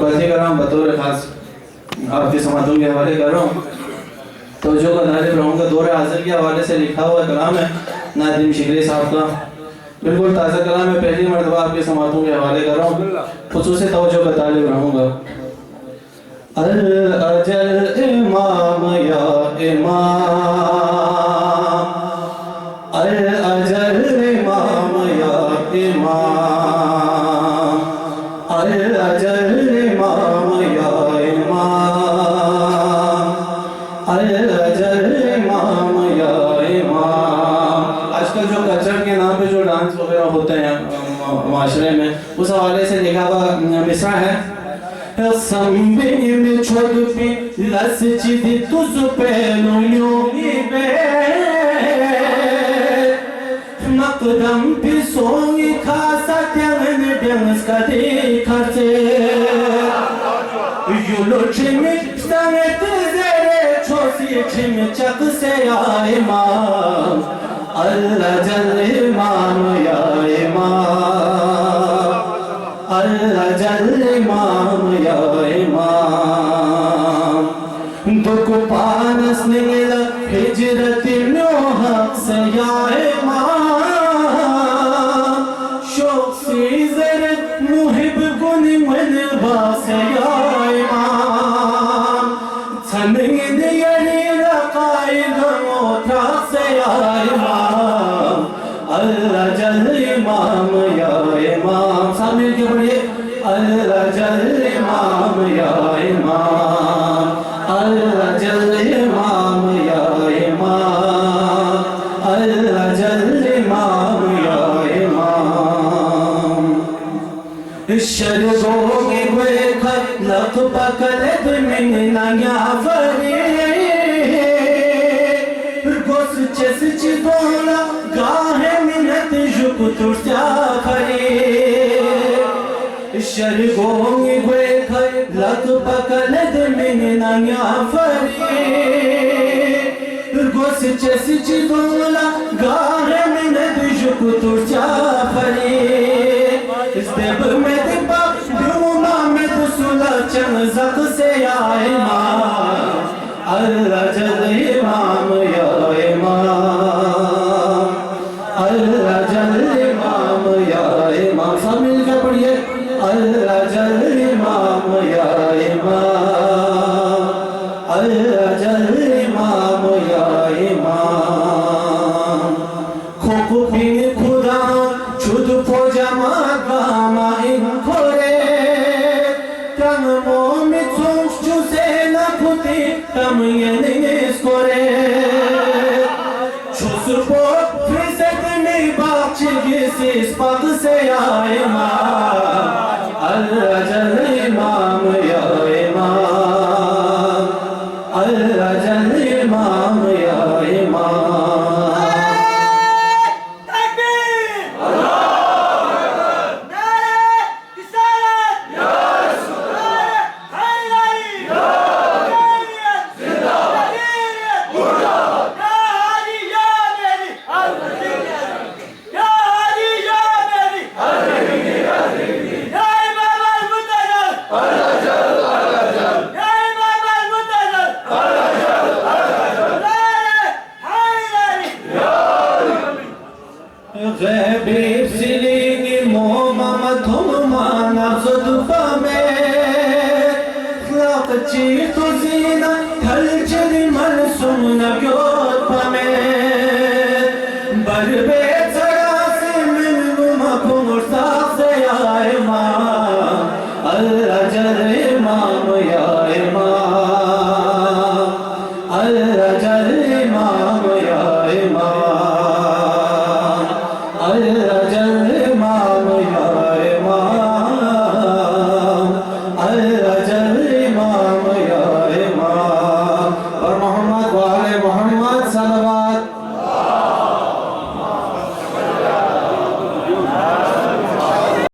बल्कि कराम बतौर खास आपके समातों के हवाले कर रहा हूँ। तो जो का तालिब रहूँगा दौरे हाजिर के हवाले से लिखा हुआ कलाम है नादिम शिकरी साहब का, बिल्कुल ताज़ा कलाम है। पहली मरतबा आपके समातों के हवाले कर रहा हूँ, खुसूसी तवज्जो का तालिब रहूँगा। अल अजल इमाम या इमाम, अल अजल इमाम या इमाम, अल अजल इमाम या इमाम, अल अजल इमाम या इमाम। आजकल जो कल्चर के नाम पे जो डांस वगैरह होते हैं माशरे में, उस हवाले से लिखा हुआ मिसरा है। Sambenim çökpi lascidi tuzu pelunyu ibe Makdam pisongi khasa tyan dens kadi kharte Yulo chimi stanet zere chosi chimi chak se ya imam Allah jal imam ya imam Allah jal imam ya imam Duk panas nila hicrati hak se ya imam Şok sizeret muhib guni menba se ya imam Tanın yeri laqaydan otrak se ya imam Allah jal imam ya imam सामने के बढ़िए अल्लाह जल इमाम या इमाम अल्लाह जल इमाम या इमाम अल्लाह जल इमाम या इमाम शर्गो के वे खलक पकलत में नया फरे गोस चस चिदोला गाहे मिनत जुक तुर्सा फरे शर्गोंगी वे खर लक पकलद में नया फरे गोस चस चिदोला गाहे मिनत जुक तुर्सा फरे इस देव में दिपा दुमा में दुसुला चन जक से आए मां अल्लाह जल इमाम या इमाम अल्लाह जल इमाम या इमाम सब मिल के पढ़िए अल्लाह जल इमाम या इमाम अल्लाह जल इमाम या इमाम खोप बिन खुदा छुद पो जमा गामा इन खोरे तम मोमि चुंच चुसे न फुती तम येनिस कोरे छुसुर पो फिसत में बाचगी सिस पग से आए मां अल्लाह जल इमाम या इमाम अल्लाह जल इमाम या इमाम Ci